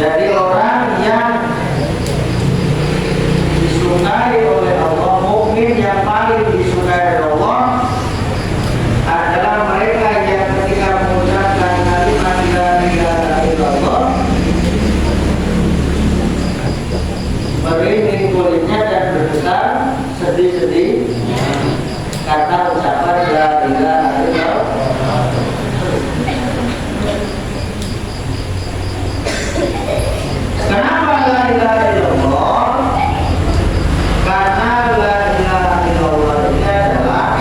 Jadi orang yang disukai oleh Allah, mukmin yang paling disukai oleh Allah adalah mereka yang ketika mengucapkan karena ucapan la ilaha illallah. Kenapa la ilaha illallah? Karena la ilaha illallah ini adalah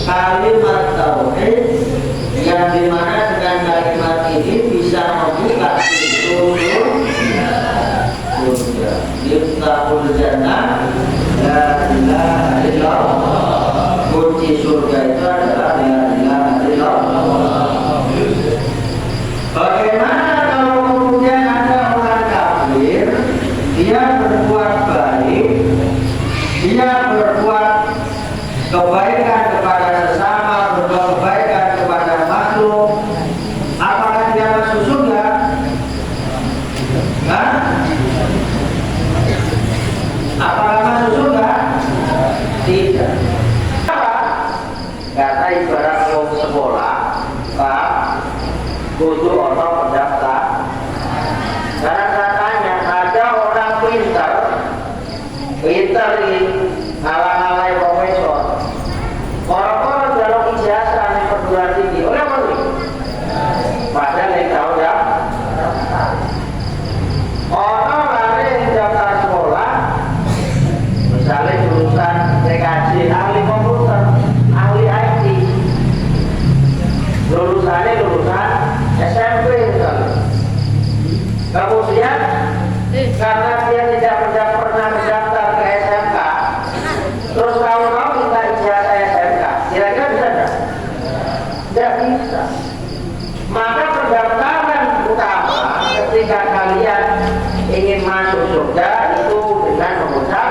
kalimat tauhid yang dimana dengan kalimat ini bisa membuka pintu surga. Yuftahul jannah la ilaha illallah. Kunci surga itu adalah la ilaha illallah. Bagaimana kalau kemudian ada orang kafir, dia berbuat baik, dia berbuat kebaikan kepada sesama, berbuat kebaikan kepada makhluk, apakah dia masuk surga? Hah? Apakah masuk surga? Tidak. Kata ibarat mau sekolah, Pak, butuh orang pendaftar. Karena katanya ada orang pintar di ngalang-ngalai profesor. Orang-orang dalam ijazah di perguruan tinggi, oleh apa sih? Padahal yang tahu ya. Orang lain yang daftar sekolah, misalnya jurusan TKJ, ahli komputer, ahli IT, lulusannya lulusan SMP misalnya. Kemudian karena dia tidak pernah mendaftar ke SMK, terus tahu-tahu minta ijazah SMK, kira-kira bisa nggak? Tidak bisa. Maka pendaftaran utama ketika kalian ingin masuk surga itu dengan mengucap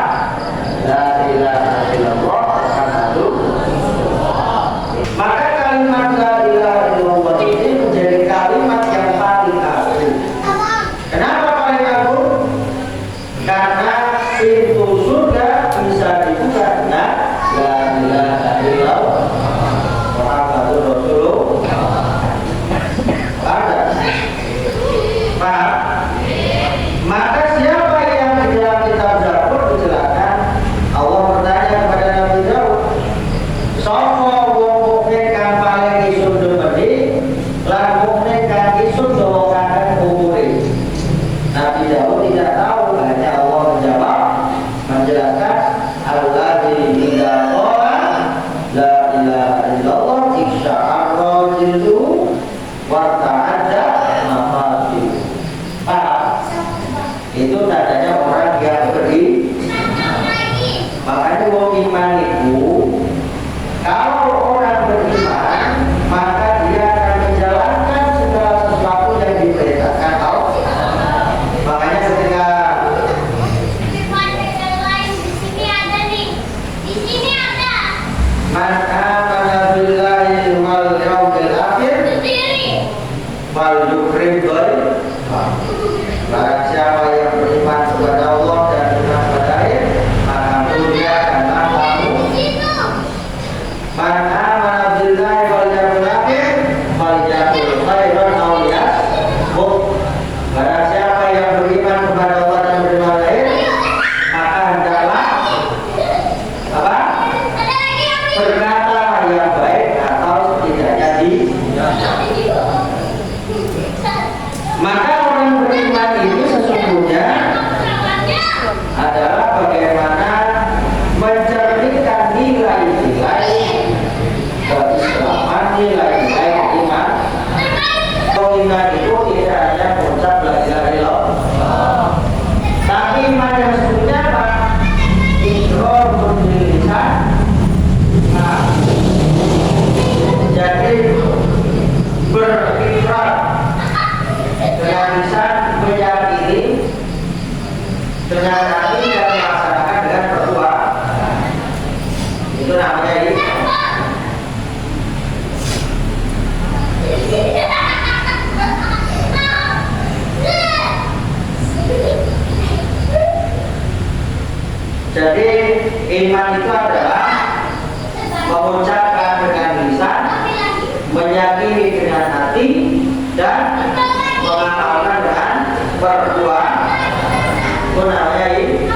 la ilaha illallah Muhammadur Rasulullah. Maka kalimat la ilaha illallah ini menjadi kalimat yang paling agung. Kenapa paling agung? Karena pintu surga bisa dibuka dengan la ilaha illallah Muhammadur Rasulullah. Ada. Paham? Maka siapa yang di dalam kitab Zabur dijelaskan, Allah bertanya kepada Nabi Daud, "Sopo wong mukmin kang paling isun dumedi, lan mukmin kang isun dawa kangen umure?" Nabi Daud tidak tahu, hanya Allah menjawab, menjelaskan, "Alladzi idza qala la ilaha illallah isya'arra jildu wa ta'adda mafati." Itu tandanya orang yang makanya mau iman itu, kalau orang beriman maka dia akan menjalankan segala sesuatu yang diperintahkan Allah. Makanya ketika man amana billahi wal yawmil akhir wal yukrim bil barang siapa yang beriman kepada Allah dan beriman kepada akhir, maka muliakanlah kamu. Man amana billahi wal yawmil akhir falyaqul khairan aw liyasmut. Barang siapa yang beriman kepada Allah dan beriman kepada akhir, maka hendaklah apa? Berkata yang baik atau setidaknya maka orang beriman itu sesungguhnya adalah bagaimana mencerminkan nilai-nilai keislaman, nilai-nilai iman. Iman itu tidak hanya mengucap la ilaha illallah, tapi iman yang sesungguhnya apa? Iqrar bil lisan. Nah, jadi berikrar dengan lisan, meyakini dengan hati dan melaksanakan dengan perbuatan. Itu namanya ini. Jadi iman itu adalah mengucapkan dengan lisan, meyakini dengan hati, dan mengamalkan dengan perbuatan. Itu namanya ini.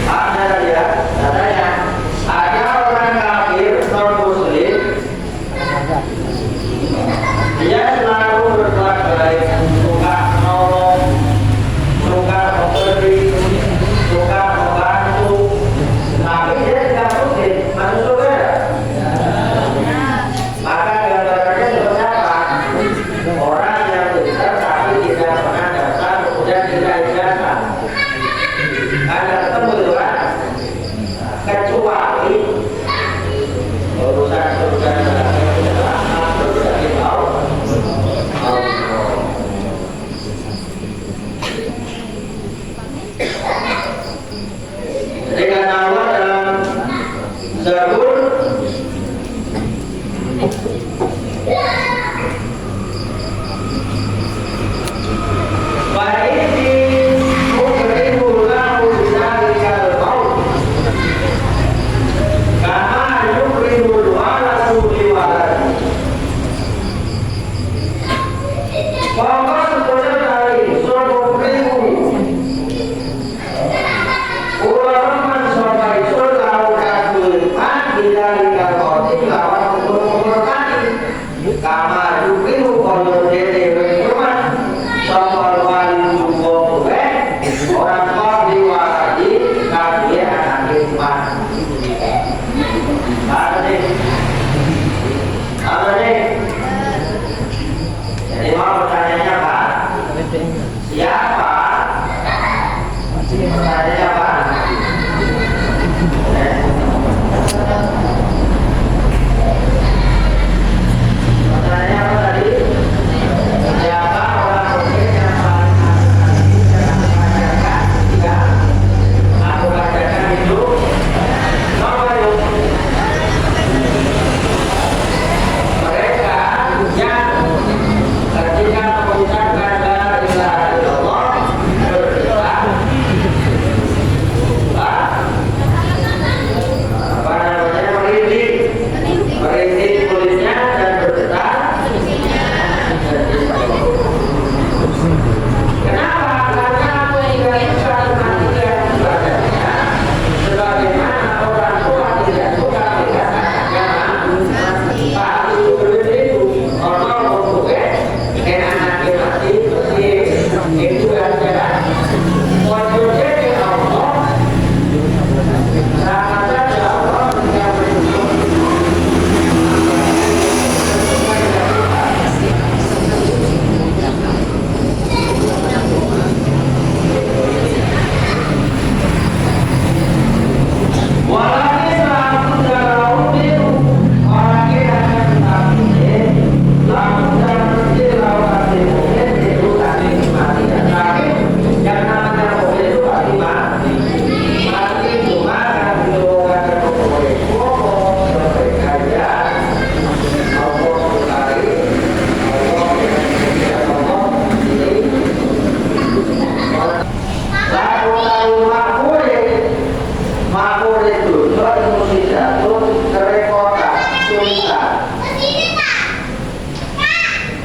Ada ya, katanya ada Zabur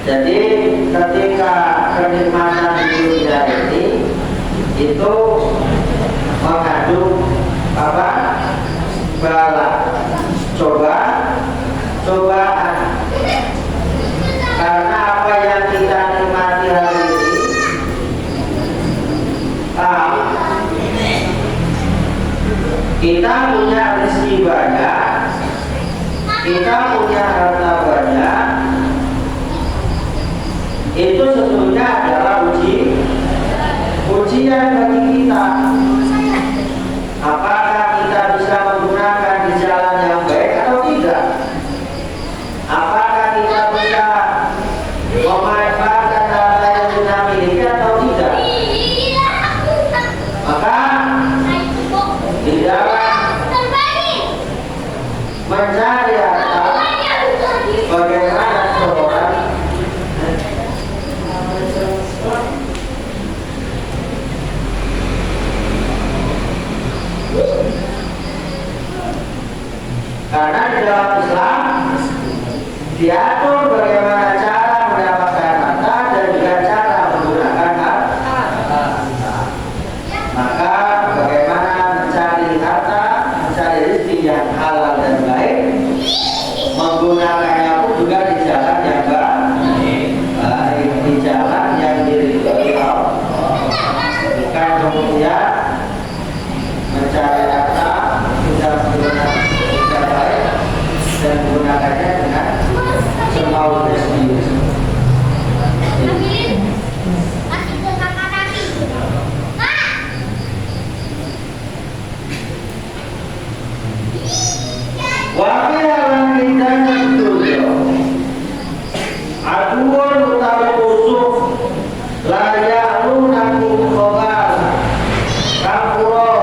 jadi ketika kenikmatan di dunia ini itu mengandung apa? Bala, cobaan. Karena apa yang kita nikmati hari ini, kita punya rezeki banyak, kita punya harta banyak, itu sesungguhnya adalah ujian bagi kita. Apakah kita bisa menggunakan di jalan yang baik atau tidak? Apakah kita bisa memanfaatkan harta yang kita miliki atau tidak? Maka di dalam mencari harta, bagaimana seorang karena di dalam Islam diatur bagaimana cara mendapatkan harta dan juga cara menggunakan harta. Maka bagaimana mencari harta, mencari rezeki yang halal dan baik, menggunakannya pun juga di jalan yang baik, di jalan yang diridhoi Allah. Bukan kemudian mencari harta tidak menggunakan dan menggunakannya dengan semaunya sendiri. Wakil yang kita tentunya aduan utawi usuk layak lu nakum khobar kapuro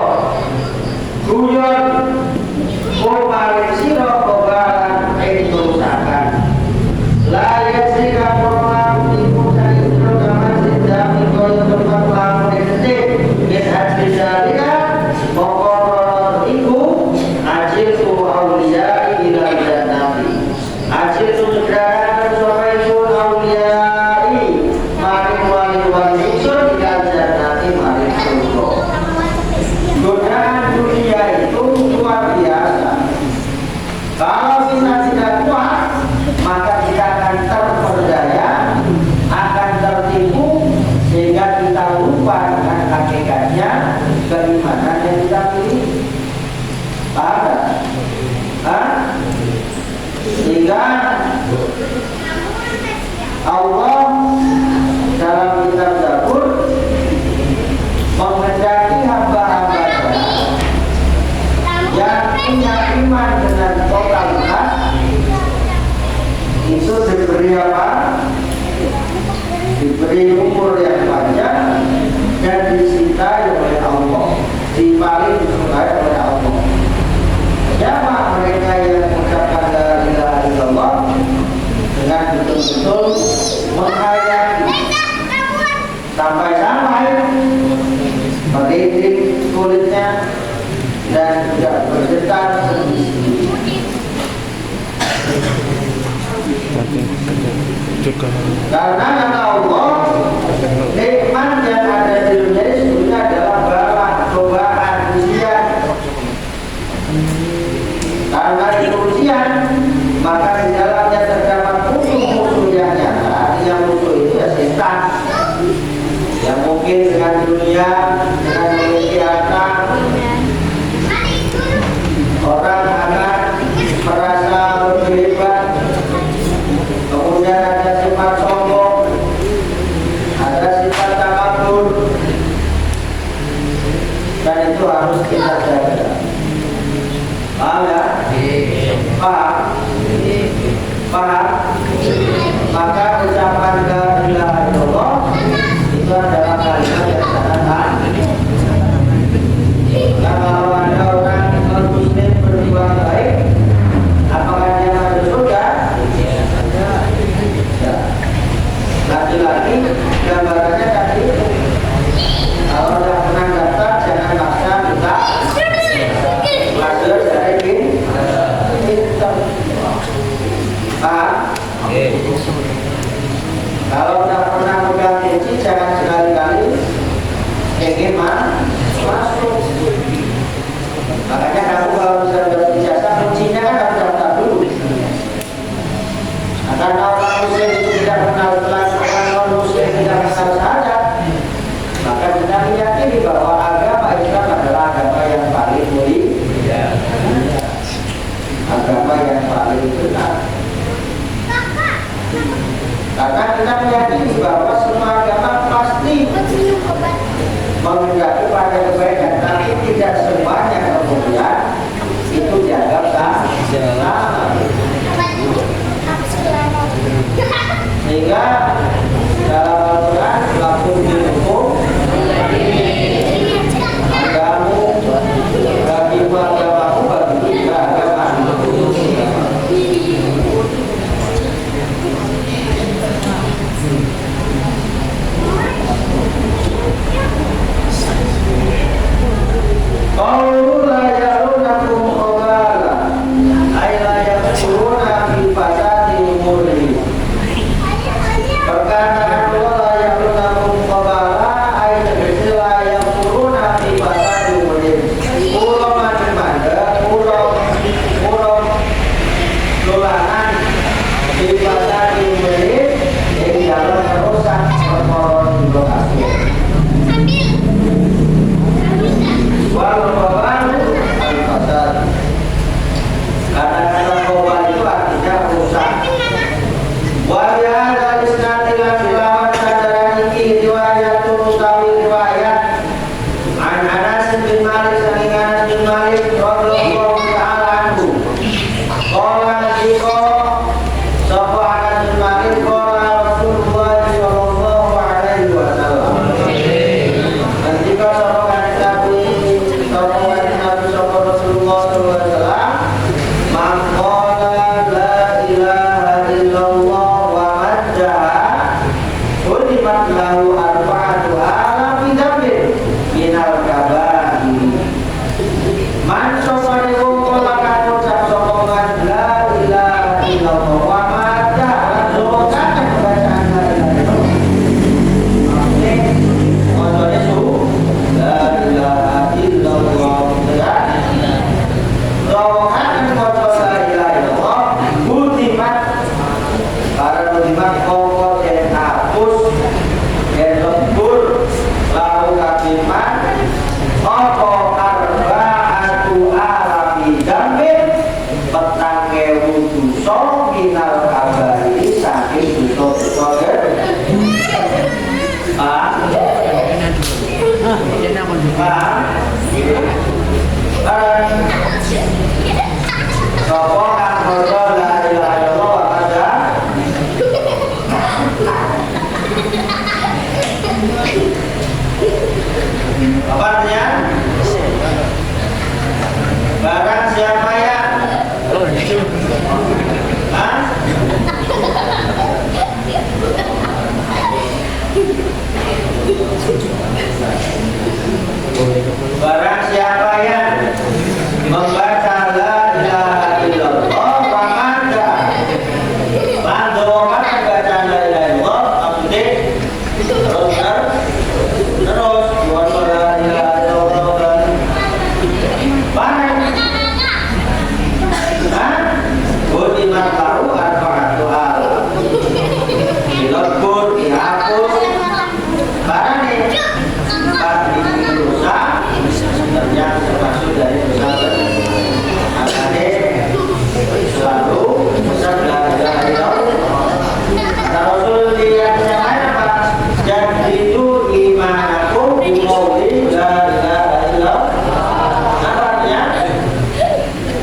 guyon komar Sehingga Allah dalam kitab Zabur menghendaki hamba-hambanya yang punya iman dengan totalitas itu diberi apa? Diberi umur yang panjang dan dicintai oleh Allah, paling disukai oleh Allah. Siapa mereka yang mengucapkan la ilaha illallah dengan betul-betul menghayati sampai-sampai melidik kulitnya dan tidak berdetak sendiri. Karena kata Allah, nikmat yang ada di dunia ini sebenarnya adalah bala, cobaan, ujian. Karena itu ujian, maka di dalamnya terdapat musuh-musuh yang nyata. Yang musuh itu ya setan, yang mungkin dengan dunia, dengan memiliki harta, orang akan merasa lebih hebat. Kemudian ada sifat sombong, ada sifat takabur, dan itu harus kita jaga. Paham ya? Paham? Paham? Maka ucapan la ilaha illallah itu adalah kalimat yang sangat aneh. Nah, kalau ada orang non-muslim berbuat baik, apakah dia masuk surga? Ya. Laki-laki gambarannya tadi, kalau sudah pernah daftar jangan maksa minta masuk dari pintar. Paham? Kalau sudah pernah pegang kunci jangan sekali-kali ingin masuk. Makanya kamu kalau bisa dapat ijazah kuncinya kan harus daftar dulu. Nah, karena orang muslim itu tidak kenal kelas, orang non muslim tidak kenal syahadat, maka kita meyakini bahwa agama Islam adalah agama yang paling mulia, agama yang paling benar. Karena kita meyakini bahwa semua agama pasti menghendaki pada kebaikan, tapi tidak semuanya kemudian itu dianggap salah. Sehingga dalam Al-Quran lakum dinukum agamamu bagimu agamamu bagimu juga agama. Qaulu la yarunakum khabala ay la yakuruna fi fasadi umuri. minal kabari saking dosa-dosa Sopo kang bodo la ilaha illallah wa kada apa artinya? Barang siapa yang barang siapa yang membaca la ilaha illallah wa manda bandokan membaca la ilaha illallah maksudnya terus buat la ilaha illallah barang budiman tahu arba'atu hal dilebur dihapus barang nih dosa yang termasuk dari dosa makanya selalu besar la ilaha illallah kata Rasul di yang lain apa dan itu imanakum biqauli la ilaha illallah apa artinya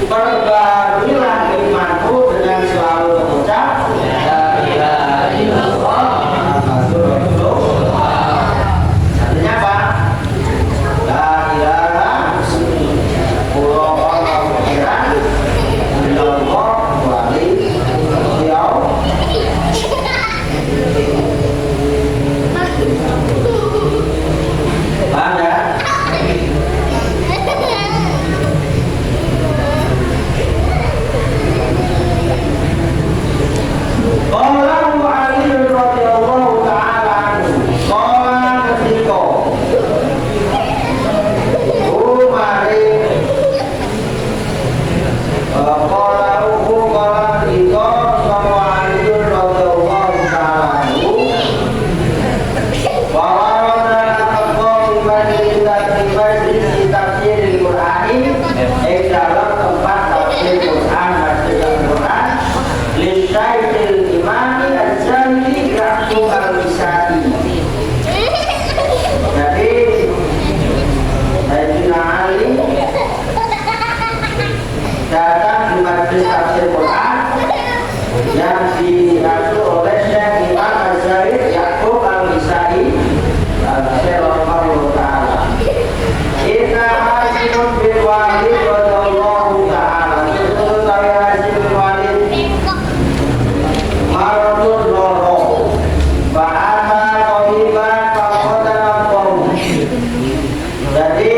perbarilah imanku dengan selalu mengucap la ilaha illallah artinya apa? La ilaha illallah illallah wali beliau paham ya? Qala Ali radhiyallahu ta'ala anhu qala ketika umari qala ketika sama Ali radhiyallahu ta'ala anhu warana taqwa ibadi tafsir Al-Qur'ani dalam tempat tafsir Quran baca Quran lisyaikil imami al-jali raktu al-isai jadi Sayyidina Ali datang di majlis tafsir Quran yang dirasu oleh Syekh Imam Az-Zahid Yaqub al-Isai Al-Sirahullah Ta'ala Inna hasinun bin walid radhiyallahu ta'ala Sesuatu saya hasin bin walid Maradun loro Fa'ata qahiban fa'kotan qawm jadi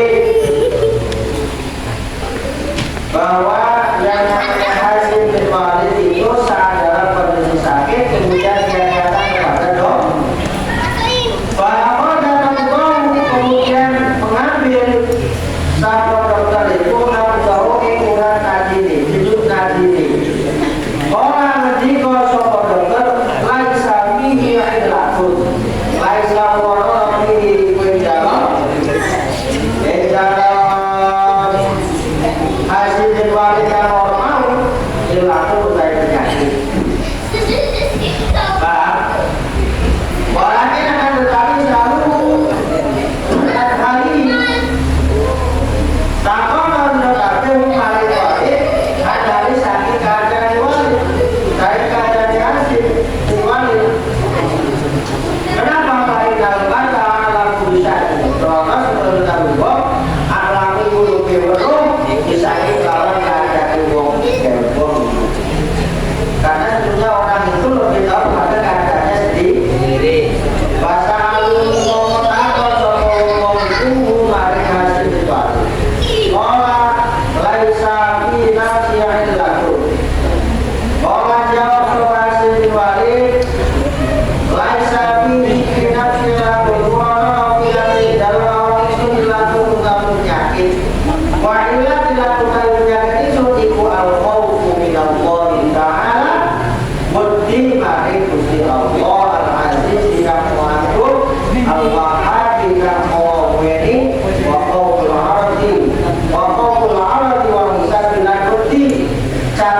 bahwa yang namanya hasil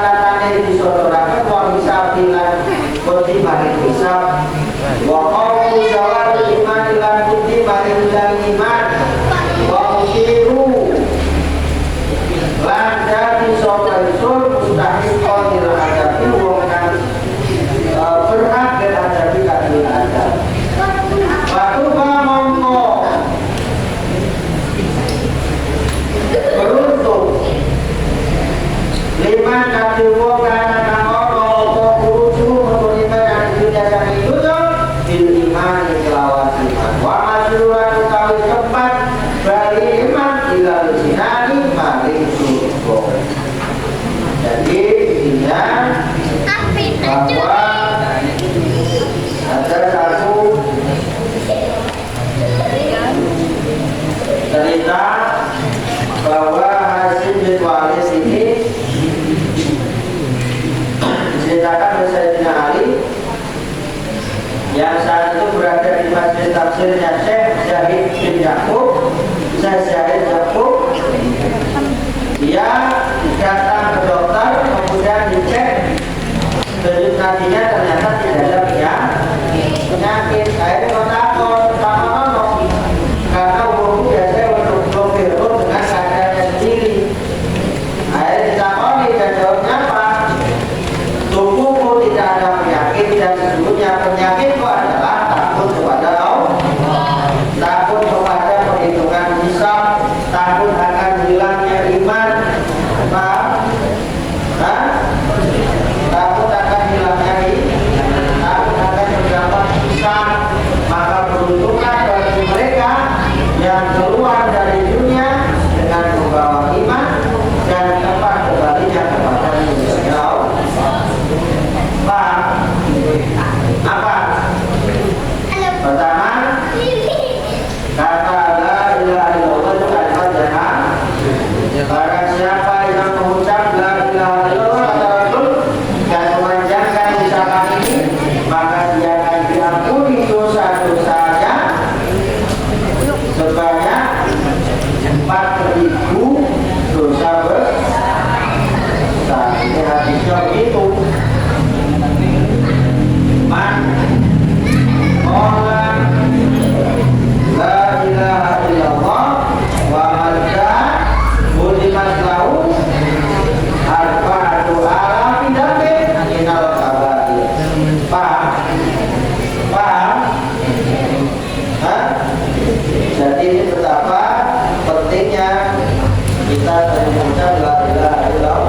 syaratane disodoraken wa misabilan koti maring hisab wa qawlu zawal iman lan koti maring iman wa usiru lan dadi sapa isul mustahiqon ila adabi wong kang berhak dan adabi kadul adab waktu mongko beruntung liman kadul wong kana kang ono apa kuruju menerima yang dunia sang dunya bil iman kelawan iman wa masyuran utawi tempat bali iman ila sinani maring surga. Jadi intinya bahwa ada satu cerita bahwa Hasim bin Walis ini diceritakan oleh Sayyidina Ali yang saat itu berada di masjid tafsirnya Syekh Zahid bin Yaqub. Zahid Yaqub dia datang ke dokter, kemudian dicek denyut nadinya ternyata tidak ada penyakit. Akhirnya kontakon sama nono karena umurku biasanya untuk virus dengan keadaannya sendiri. Akhirnya ditakoni dan jawabnya apa? Tubuhku tidak ada penyakit dan sesungguhnya penyakitku adalah takut kepada Allah, takut kepada perhitungan hisab, takut akan hilangnya iman. Takut akan hilangnya takut akan mendapat hisab, maka beruntunglah bagi mereka yang keluar dari dunia dengan membawa iman dan tempat kembalinya kepada Allah. Paham? Apa? Pertama, kata la ilaha illallah itu kalimat jamak. Barang siapa yang mengucap la ilaha illallah kata Rasul dan memanjangkan ucapan ini, maka dia akan diampuni dosa-dosanya sebanyak 4.000 dosa besar. Ini hadisnya begitu. Man qala la ilaha illallah wa madda budimat lahu arba'atu alafi dambin minal kabair. Paham? Paham? Hah? Jadi ini betapa pentingnya kita mengucap la ilaha illallah.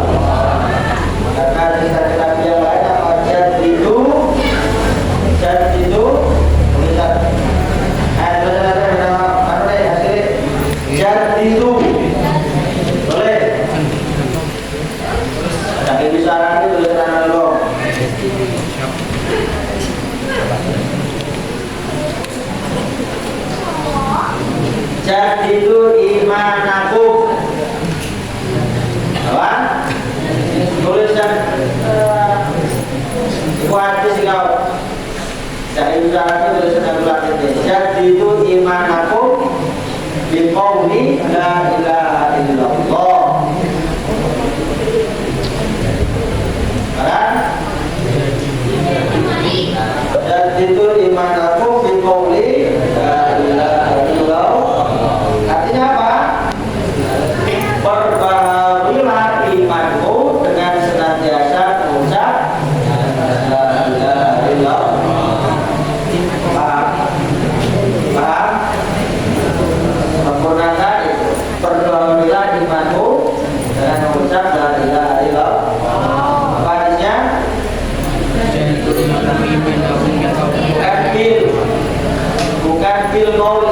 Karena cerita-cerita yang lain apa jadidu tulisan jadidu boleh tapi bisa nanti tulisan dulu. Jadidu imanakum apa? Tulisan hadis kau jadi bisa nanti tulisan dulu. Jadidu imanakum biqauli la ilaha illallah. Kan? Jadidu imanakum biqauli la ilaha illallah. Artinya apa? Perbaharulah imanmu dengan senantiasa mengucap la ilaha illallah. Paham? Paham? Sempurnakan itu. Perbaharulah imanmu dengan mengucap la ilaha illallah. Apa hadisnya? Bukan bil qaul